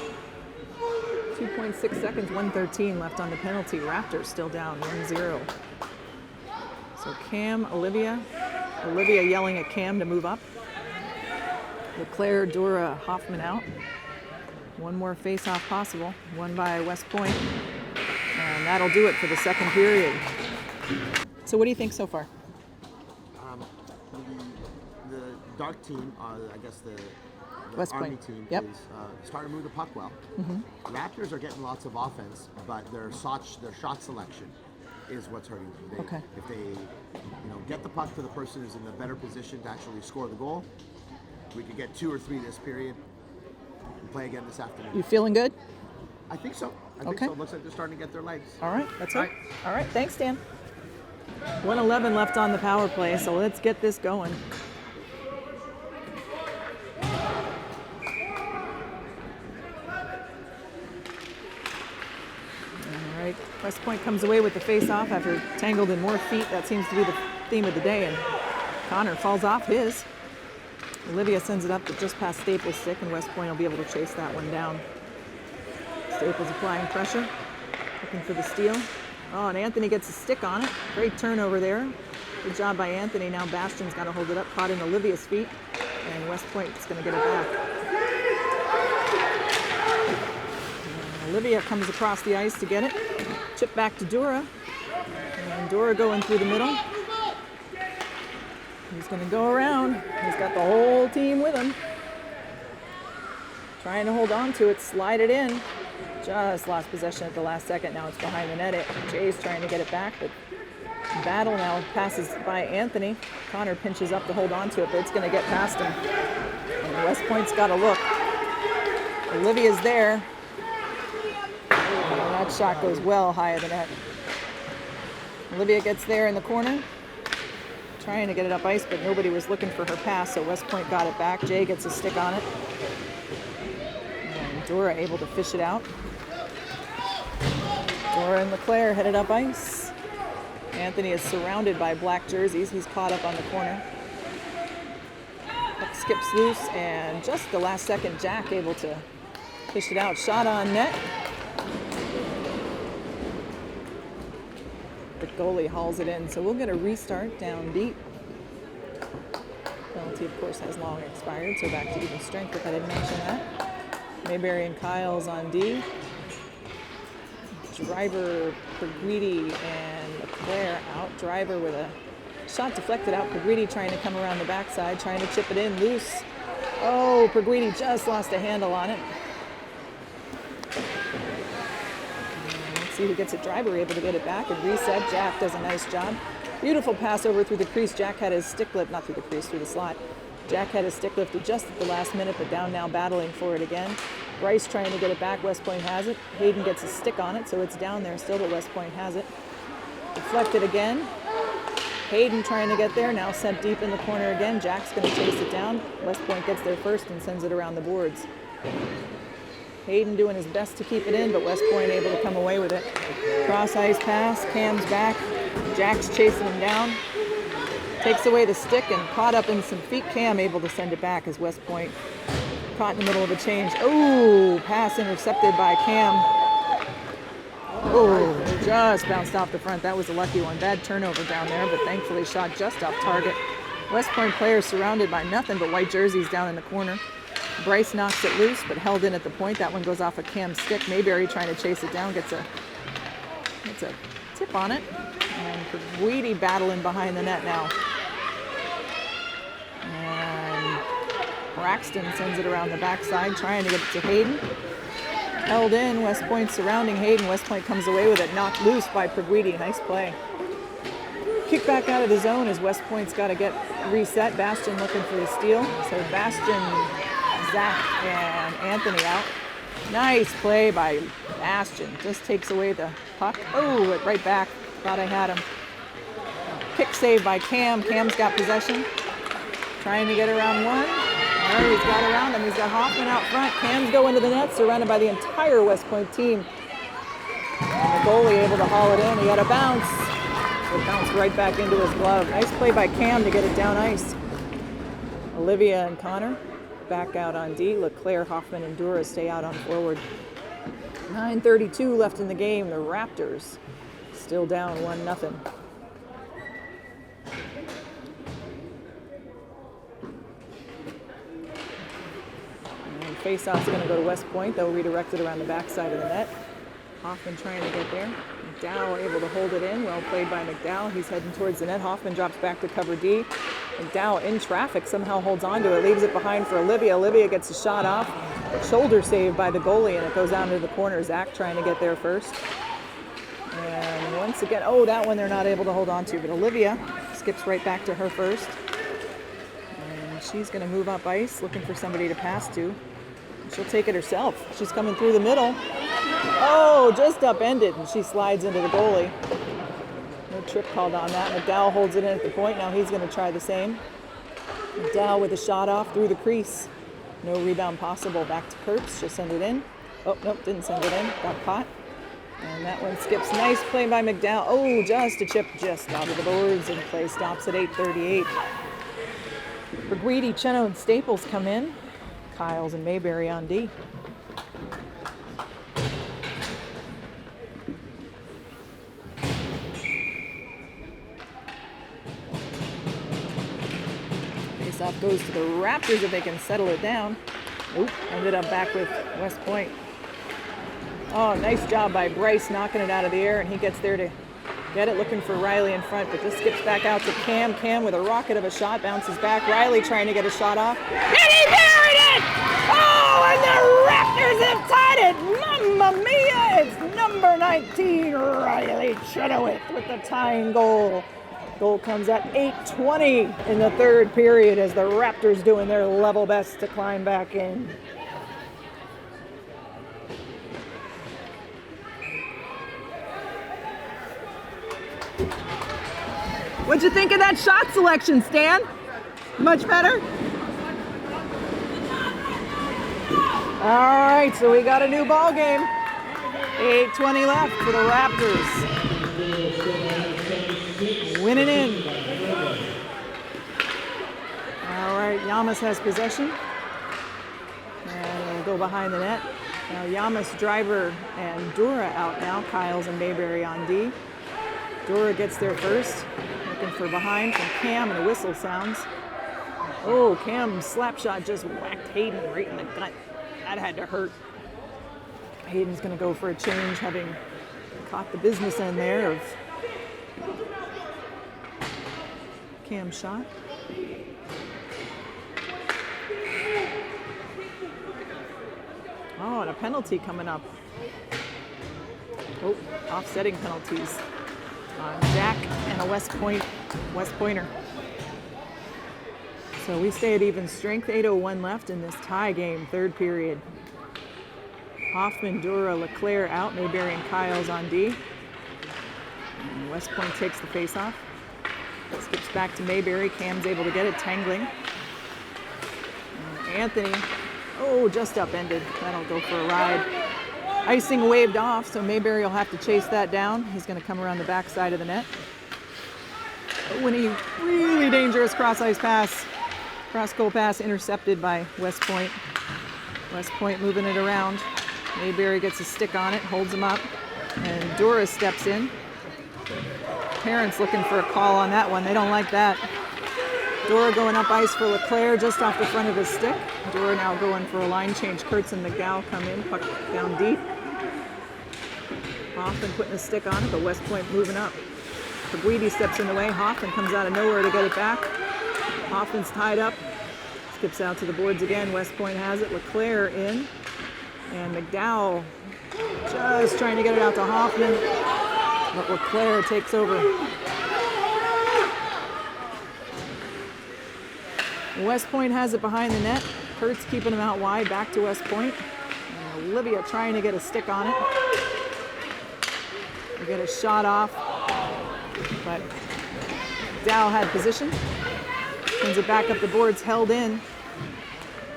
2.6 seconds, 1:13 left on the penalty. Raptors still down 1-0. So Cam, Olivia yelling at Cam to move up. LeClaire, Dora, Hoffman out. One more face-off possible, won by West Point. And that'll do it for the second period. So what do you think so far? The dark team, I guess the West Army Point team, yep. is starting to move the puck well. Raptors are getting lots of offense, but their shot selection is what's hurting them. Okay. If they get the puck to the person who's in the better position to actually score the goal, we could get 2 or 3 this period and play again this afternoon. You feeling good? I think so. I think so. It looks like they're starting to get their legs. All right, that's it. All right, thanks, Dan. 1:11 left on the power play, so let's get this going. All right, West Point comes away with the face-off after tangled in more feet. That seems to be the theme of the day, and Connor falls off his. Olivia sends it up to just past Staples' stick, and West Point will be able to chase that one down. Staples applying pressure, looking for the steal. Oh, and Anthony gets a stick on it. Great turnover there. Good job by Anthony. Now Bastion's got to hold it up, caught in Olivia's feet, and West Point's going to get it back. And Olivia comes across the ice to get it. Chip back to Dora. And Dora going through the middle. He's going to go around. He's got the whole team with him. Trying to hold on to it, slide it in. Just lost possession at the last second. Now it's behind the net. Jay's trying to get it back, but Battle now passes by Anthony. Connor pinches up to hold on to it, but it's going to get past him. And West Point's got to look. Olivia's there. And that shot goes well high of the net. Olivia gets there in the corner, trying to get it up ice, but nobody was looking for her pass, so West Point got it back. Jay gets a stick on it. And Dora able to fish it out. Dora and LeClaire headed up ice. Anthony is surrounded by black jerseys. He's caught up on the corner. Puck skips loose, and just the last second, Jack able to fish it out. Shot on net. The goalie hauls it in, so we'll get a restart down deep. Penalty, of course, has long expired, so back to even strength if I didn't mention that. Mayberry and Kyle's on D. Driver, Perguidi, and LeClaire out. Driver with a shot deflected out. Perguidi trying to come around the backside, trying to chip it in loose. Oh, Perguidi just lost a handle on it. Let's see who gets it. Driver able to get it back and reset. Jack does a nice job. Beautiful pass over through the crease. Jack had his stick lift, not through the crease, through the slot. Jack had his stick lifted just at the last minute, but down now battling for it again. Bryce trying to get it back. West Point has it. Hayden gets a stick on it, so it's down there still, but West Point has it. Deflected again. Hayden trying to get there, now sent deep in the corner again. Jack's going to chase it down. West Point gets there first and sends it around the boards. Hayden doing his best to keep it in, but West Point able to come away with it. Cross ice pass. Cam's back. Jack's chasing him down. Takes away the stick and caught up in some feet. Cam able to send it back as West Point caught in the middle of a change. Oh, pass intercepted by Cam. Oh, just bounced off the front. That was a lucky one. Bad turnover down there, but thankfully shot just off target. West Point players surrounded by nothing but white jerseys down in the corner. Bryce knocks it loose, but held in at the point. That one goes off a Cam's stick. Mayberry trying to chase it down, gets a tip on it. And Perguidi battling behind the net now. And Braxton sends it around the backside, trying to get it to Hayden. Held in, West Point surrounding Hayden. West Point comes away with it, knocked loose by Perguidi. Nice play. Kick back out of the zone as West Point's got to get reset. Bastion looking for the steal. So Bastion, Zach, and Anthony out. Nice play by Bastion. Just takes away the puck. Oh, it right back. Thought I had him. Kick save by Cam. Cam's got possession. Trying to get around one. There, he's got around him. He's got Hoffman out front. Cam's going to the net, surrounded by the entire West Point team. And the goalie able to haul it in. He had a bounce. It bounced right back into his glove. Nice play by Cam to get it down ice. Olivia and Connor back out on D. Leclerc, Hoffman, and Dura stay out on forward. 9:32 left in the game. The Raptors still down 1-0. And face-off's going to go to West Point. They'll redirect it around the backside of the net. Hoffman trying to get there. McDowell able to hold it in. Well played by McDowell. He's heading towards the net. Hoffman drops back to cover D. McDowell in traffic somehow holds on to it. Leaves it behind for Olivia. Olivia gets a shot off. Shoulder save by the goalie, and it goes out into the corner. Zach trying to get there first. And once again, oh, that one they're not able to hold on to. But Olivia skips right back to her first. And she's going to move up ice, looking for somebody to pass to. She'll take it herself. She's coming through the middle. Oh, just upended, and she slides into the goalie. No trip called on that. McDowell holds it in at the point. Now he's going to try the same. McDowell with a shot off through the crease. No rebound possible. Back to Kurtz. She'll send it in. Oh, nope, didn't send it in. Got caught. And that one skips. Nice play by McDowell. Oh, just a chip just out of the boards, and play stops at 8:38. Berguidi, Cheno, and Staples come in. Kyles and Mayberry on D. Face-off goes to the Raptors if they can settle it down. Oop, ended up back with West Point. Oh, nice job by Bryce knocking it out of the air, and he gets there to get it, looking for Riley in front, but just skips back out to Cam. Cam with a rocket of a shot, bounces back. Riley trying to get a shot off. And he buried it! Oh, and the Raptors have tied it! Mamma mia! It's number 19, Riley Chenoweth with the tying goal. Goal comes at 8:20 in the third period as the Raptors doing their level best to climb back in. What'd you think of that shot selection, Stan? Much better? All right, so we got a new ball game. 8:20 left for the Raptors. Winning in. All right, Yamas has possession. And we'll go behind the net. Now Yamas, Driver, and Dura out now. Kyles and Mayberry on D. Dura gets there first. Looking for behind from Cam, and a whistle sounds. Oh, Cam's slap shot just whacked Hayden right in the gut. That had to hurt. Hayden's going to go for a change, having caught the business end there of Cam's shot. Oh, and a penalty coming up. Oh, offsetting penalties. Jack and a West Pointer. So we stay at even strength. 8:01 left in this tie game, third period. Hoffman, Dura, Leclerc out. Mayberry and Kyles on D. And West Point takes the face-off. Skips back to Mayberry. Cam's able to get it, tangling. And Anthony, oh, just upended. That'll go for a ride. Icing waved off, so Mayberry will have to chase that down. He's going to come around the backside of the net. When he really dangerous cross-ice pass, cross-goal pass intercepted by West Point. West Point moving it around. Mayberry gets a stick on it, holds him up, and Dura steps in. Parents looking for a call on that one. They don't like that. Dura going up ice for Leclerc just off the front of his stick. Dura now going for a line change. Kurtz and McDowell come in, puck down deep. Hoffman putting a stick on it, but West Point moving up. Berguidi steps in the way. Hoffman comes out of nowhere to get it back. Hoffman's tied up. Skips out to the boards again. West Point has it. Leclerc in. And McDowell just trying to get it out to Hoffman. But Leclerc takes over. West Point has it behind the net. Kurtz keeping him out wide, back to West Point. And Olivia trying to get a stick on it. They get a shot off, but Dow had position. Sends it back up the boards, held in.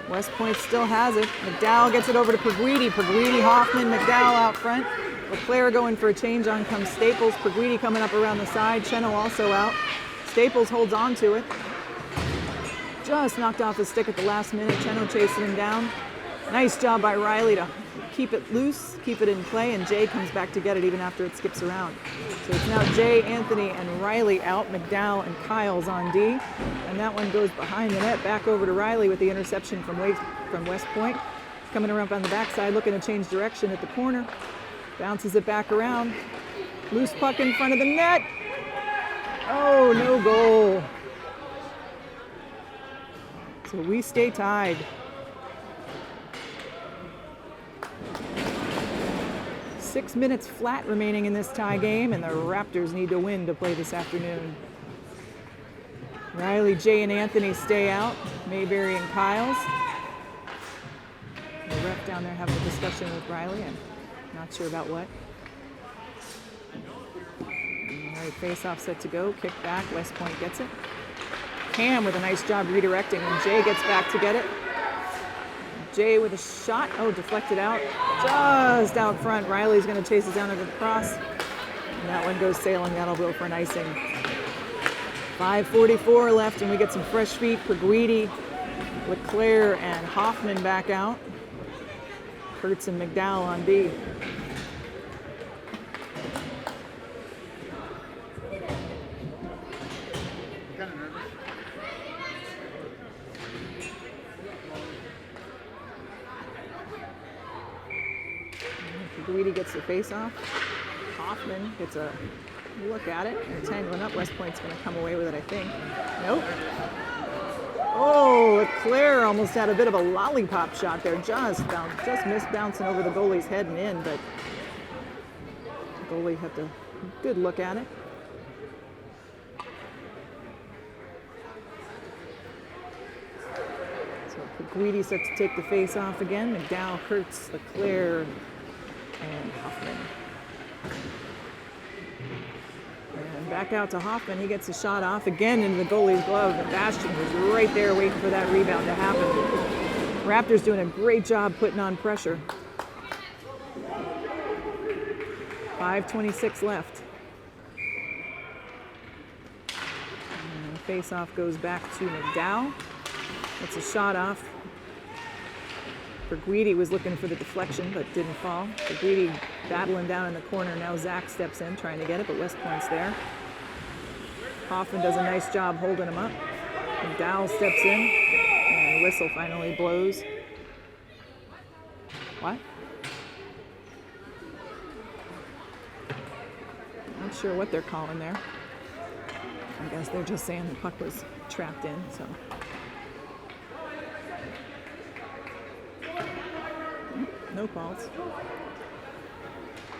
West Point still has it. McDowell gets it over to Berguidi. Berguidi, Hoffman, McDowell out front. LeClaire going for a change. On comes Staples. Peguidi coming up around the side. Cheno also out. Staples holds on to it. Just knocked off his stick at the last minute. Cheno chasing him down. Nice job by Riley to keep it loose, keep it in play, and Jay comes back to get it even after it skips around. So it's now Jay, Anthony, and Riley out. McDowell and Kyle's on D. And that one goes behind the net, back over to Riley with the interception from West Point. Coming around on the backside, looking to change direction at the corner. Bounces it back around. Loose puck in front of the net. Oh, no goal. So we stay tied. 6 minutes flat remaining in this tie game, and the Raptors need to win to play this afternoon. Riley, Jay, and Anthony stay out. Mayberry and Kyles. The ref down there having a discussion with Riley. I'm not sure about what. All right, face-off set to go. Kick back. West Point gets it. Cam with a nice job redirecting, and Jay gets back to get it. Jay with a shot. Oh, deflected out. Just out front. Riley's going to chase it down over the cross. And that one goes sailing. That'll go for an icing. 5:44 left, and we get some fresh feet. Peguidi, LeClaire, and Hoffman back out. Kurtz and McDowell on D. Peguidi gets the face off. Hoffman gets a look at it. They're tangling up. West Point's going to come away with it, I think. Nope. Oh, LeClaire almost had a bit of a lollipop shot there. Just missed bouncing over the goalie's head and in, but the goalie had a good look at it. So Peguidi starts to take the face off again. McDowell, Kurtz, LeClaire, and Hoffman. And back out to Hoffman. He gets a shot off again into the goalie's glove. And Bastian was right there waiting for that rebound to happen. Raptors doing a great job putting on pressure. 5:26 left. And the face-off goes back to McDowell. It's a shot off. Peguidi was looking for the deflection, but didn't fall. Peguidi battling down in the corner. Now Zach steps in, trying to get it, but West Point's there. Hoffman does a nice job holding him up. McDowell steps in, and the whistle finally blows. What? Not sure what they're calling there. I guess they're just saying the puck was trapped in, so. No calls.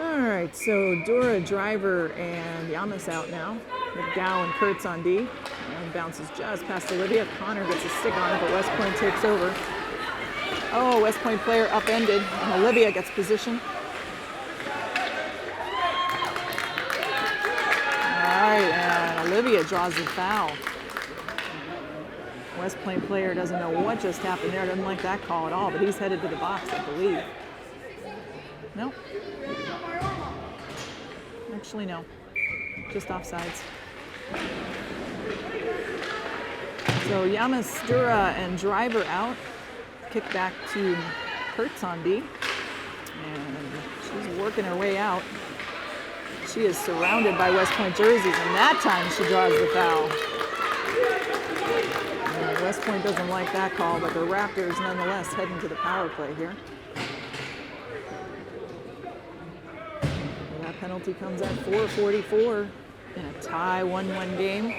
All right, so Dora, Driver, and Yamas out now. McDowell and Kurtz on D. And bounces just past Olivia. Connor gets a stick on it, but West Point takes over. Oh, West Point player upended, and Olivia gets position. All right, and Olivia draws the foul. West Point player doesn't know what just happened there. Doesn't like that call at all, but he's headed to the box, I believe. No. Actually, no. Just offsides. So Yamas, Dura, and Driver out. Kick back to Kurtz on D. And she's working her way out. She is surrounded by West Point jerseys, and that time she draws the foul. West Point doesn't like that call, but the Raptors nonetheless heading to the power play here. And that penalty comes at 4:44 in a tie 1-1 game.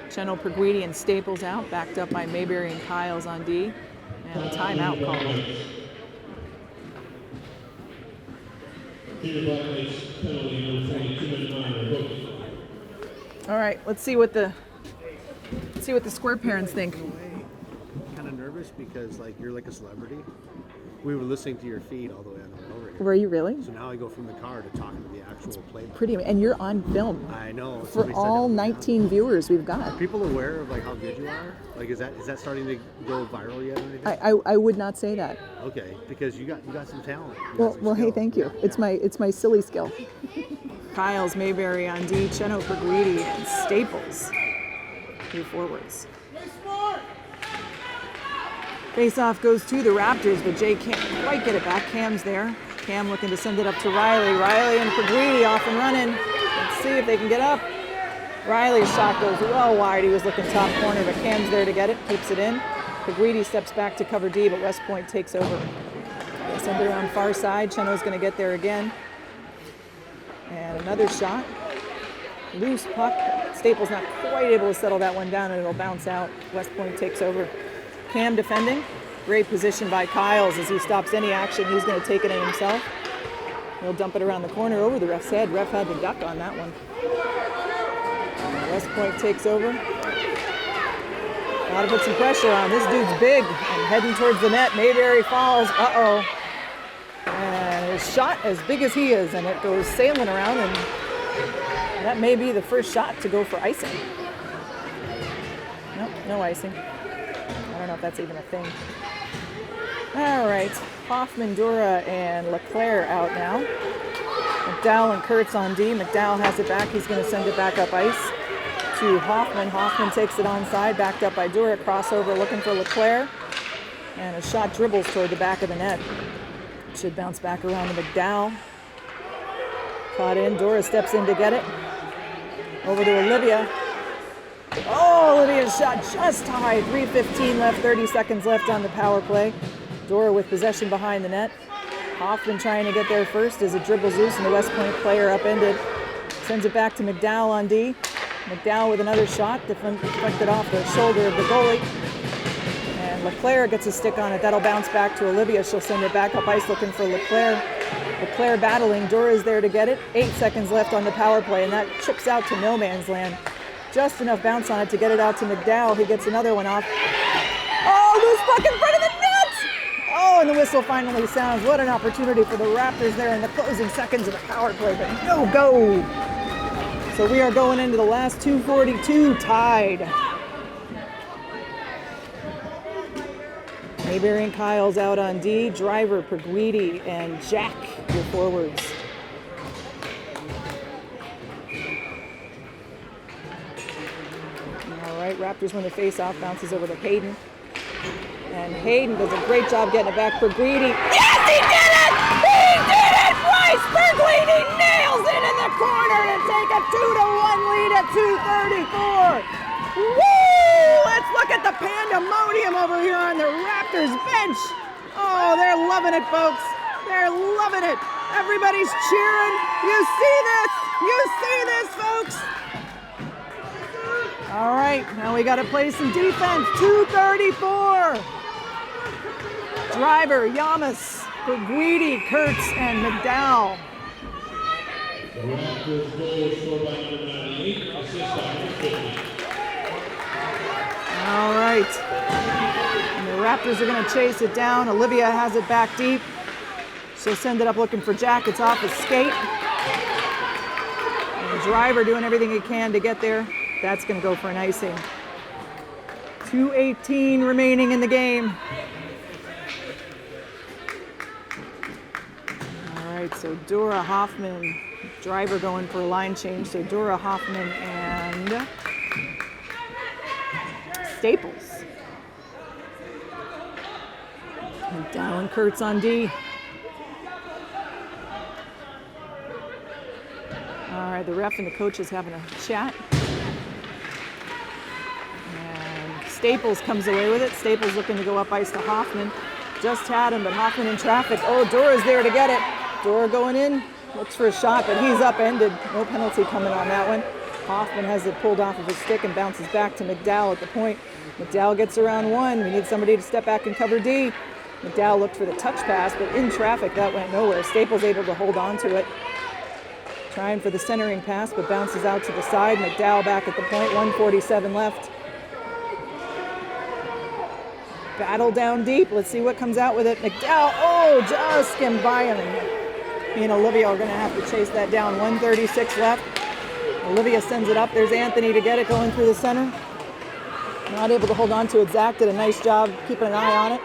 Cheno, Peguidi, and Staples out, backed up by Mayberry and Kyles on D, and a timeout call. All right, let's see what the square parents think. Kind of nervous because you're like a celebrity. We were listening to your feed all the way on the way over here. Were you really? So now I go from the car to talking to the actual play. Pretty, and you're on film. I know. For all 19 viewers we've got. Are people aware of like how good you are? Like, is that starting to go viral yet or anything? I would not say that. Okay, because you got some talent. Well, hey, thank you. It's my silly skill. Kyles, Mayberry on D, Cheno, Perguidi, and Staples. 2 forwards. Face-off goes to the Raptors, but Jay can't quite get it back. Cam's there. Cam looking to send it up to Riley. Riley and Perguidi off and running. Let's see if they can get up. Riley's shot goes well wide. He was looking top corner, but Cam's there to get it. Keeps it in. Perguidi steps back to cover D, but West Point takes over. They send it around far side. Cheno's going to get there again. And another shot. Loose puck. Staples not quite able to settle that one down, and it'll bounce out. West Point takes over. Cam defending. Great position by Kyles as he stops any action. He's going to take it in himself. He'll dump it around the corner over the ref's head. Ref had the duck on that one. And West Point takes over. Got to put some pressure on. This dude's big and heading towards the net. Mayberry falls. Uh-oh. And his shot as big as he is, and it goes sailing around, and that may be the first shot to go for icing. Nope, no icing. I don't know if that's even a thing. All right, Hoffman, Dura, and LeClaire out now. McDowell and Kurtz on D. McDowell has it back. He's going to send it back up ice to Hoffman. Hoffman takes it onside, backed up by Dura. Crossover looking for LeClaire. And a shot dribbles toward the back of the net. Should bounce back around to McDowell. Caught in. Dura steps in to get it. Over to Olivia. Oh, Olivia's shot just high. 3:15 left, 30 seconds left on the power play. Dora with possession behind the net. Hoffman trying to get there first as it dribbles loose and the West Point player upended. Sends it back to McDowell on D. McDowell with another shot, deflected off the shoulder of the goalie. And LeClaire gets a stick on it. That'll bounce back to Olivia. She'll send it back up ice looking for LeClaire. LeClaire battling. Dora's there to get it. 8 seconds left on the power play, and that chips out to no man's land. Just enough bounce on it to get it out to McDowell. He gets another one off. Oh, loose puck in front of the net! Oh, and the whistle finally sounds. What an opportunity for the Raptors there in the closing seconds of the power play, but no go. So we are going into the last 2:42 tied. Mayberry and Kyles out on D. Driver, Perguidi, and Jack, your forwards. All right, Raptors win the face-off, bounces over to Hayden. And Hayden does a great job getting it back. Perguidi. Yes, he did it! He did it! Bryce Perguidi nails it in the corner to take a 2-1 lead at 2:34. Woo! Let's look at the pandemonium over here on the Raptors bench. Oh, they're loving it, folks. They're loving it. Everybody's cheering. You see this? You see this, folks? All right, now we got to play some defense. 2:34. Driver, Yamas, Perguidi, Kurtz, and McDowell. Raptors goal scored by number 98, assist by number 50. All right. And the Raptors are going to chase it down. Olivia has it back deep. She'll send it up looking for Jack. It's off his skate. And Driver doing everything he can to get there. That's going to go for an icing. 2:18 remaining in the game. All right, so Dora, Hoffman, Driver going for a line change. So Dora, Hoffman, and Staples. McDowell and Kurtz on D. All right, the ref and the coach is having a chat. And Staples comes away with it. Staples looking to go up ice to Hoffman. Just had him, but Hoffman in traffic. Oh, Dora's there to get it. Dora going in, looks for a shot, but he's upended. No penalty coming on that one. Hoffman has it pulled off of his stick and bounces back to McDowell at the point. McDowell gets around one. We need somebody to step back and cover D. McDowell looked for the touch pass, but in traffic, that went nowhere. Staples able to hold on to it. Trying for the centering pass, but bounces out to the side. McDowell back at the point, 1:47 left. Battle down deep. Let's see what comes out with it. McDowell, oh, just skimmed by him. He and Olivia are going to have to chase that down. 1:36 left. Olivia sends it up. There's Anthony to get it going through the center. Not able to hold on to it. Zach did a nice job keeping an eye on it.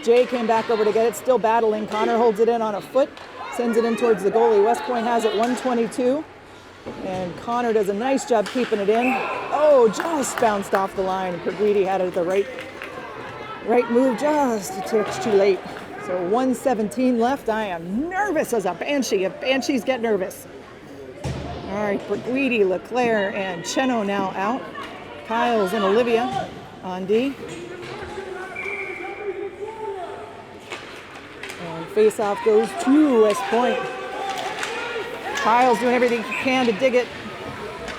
Jay came back over to get it, still battling. Connor holds it in on a foot, sends it in towards the goalie. West Point has it 1:22. And Connor does a nice job keeping it in. Oh, just bounced off the line. Perguidi had it at the right move, just a touch too late. So 1:17 left. I am nervous as a Banshee if Banshees get nervous. All right, Perguidi, Leclerc, and Cheno now out. Kyles and Olivia on D. And face-off goes to West Point. Kyle's doing everything he can to dig it.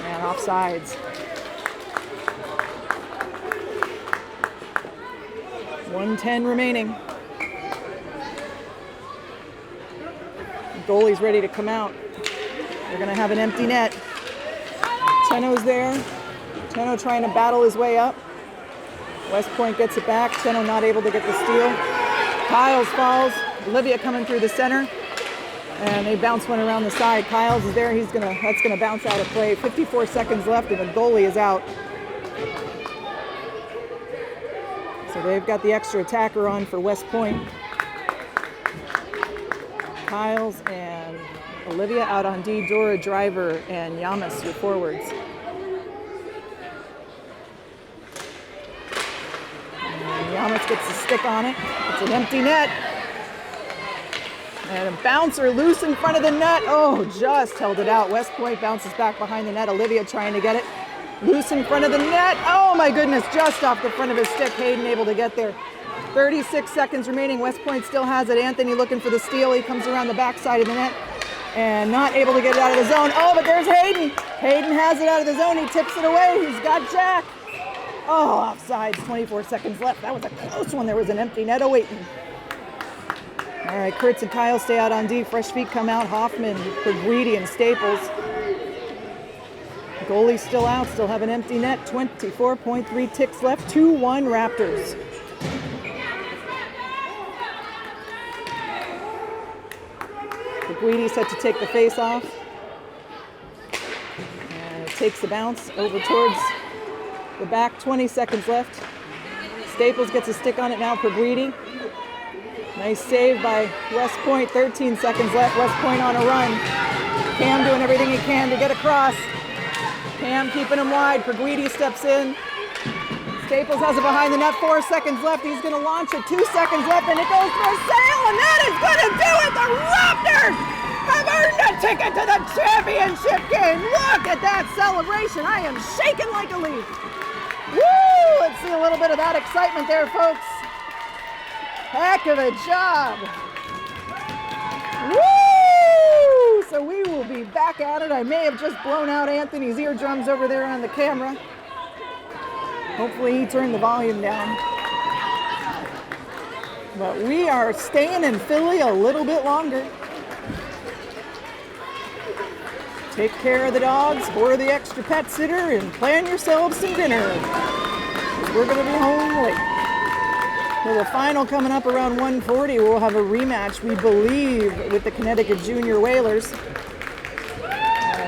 And offsides. 1:10 remaining. The goalie's ready to come out. They're going to have an empty net. Cheno's there. Cheno trying to battle his way up. West Point gets it back. Cheno not able to get the steal. Kyles falls. Olivia coming through the center. And they bounce one around the side. Kyles is there. That's gonna bounce out of play. 54 seconds left, and the goalie is out. So they've got the extra attacker on for West Point. Kyles and Olivia out on D. Dora, Driver, and Yamas, your forwards. And Yamas gets the stick on it. It's an empty net. And a bouncer loose in front of the net. Oh, just held it out. West Point bounces back behind the net. Olivia trying to get it. Loose in front of the net. Oh my goodness, just off the front of his stick. Hayden able to get there. 36 seconds remaining. West Point still has it. Anthony looking for the steal. He comes around the backside of the net and not able to get it out of the zone. Oh, but there's Hayden. Hayden has it out of the zone. He tips it away. He's got Jack. Oh, offsides. 24 seconds left. That was a close one. There was an empty net awaiting. All right, Kurtz and Kyle stay out on D. Fresh feet come out. Hoffman, Perguidi, and Staples. Goalie still out, still have an empty net. 24.3 ticks left. 2-1 Raptors. Perguidi set to take the face off. And it takes the bounce over towards the back. 20 seconds left. Staples gets a stick on it now. Perguidi. Nice save by West Point. 13 seconds left. West Point on a run. Cam doing everything he can to get across. Cam keeping him wide. Perguidi steps in. Staples has it behind the net. 4 seconds left. He's going to launch it. 2 seconds left, and it goes for a sail, and that is going to do it. The Raptors have earned a ticket to the championship game. Look at that celebration. I am shaking like a leaf. Woo! Let's see a little bit of that excitement there, folks. Heck of a job. Woo! So we will be back at it. I may have just blown out Anthony's eardrums over there on the camera. Hopefully he turned the volume down. But we are staying in Philly a little bit longer. Take care of the dogs, order the extra pet sitter, and plan yourselves some dinner. We're going to be home late. With the final coming up around 1:40, we'll have a rematch, we believe, with the Connecticut Junior Whalers.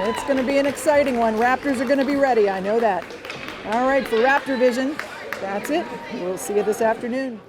It's going to be an exciting one. Raptors are going to be ready, I know that. All right, for Raptor Vision, that's it. We'll see you this afternoon.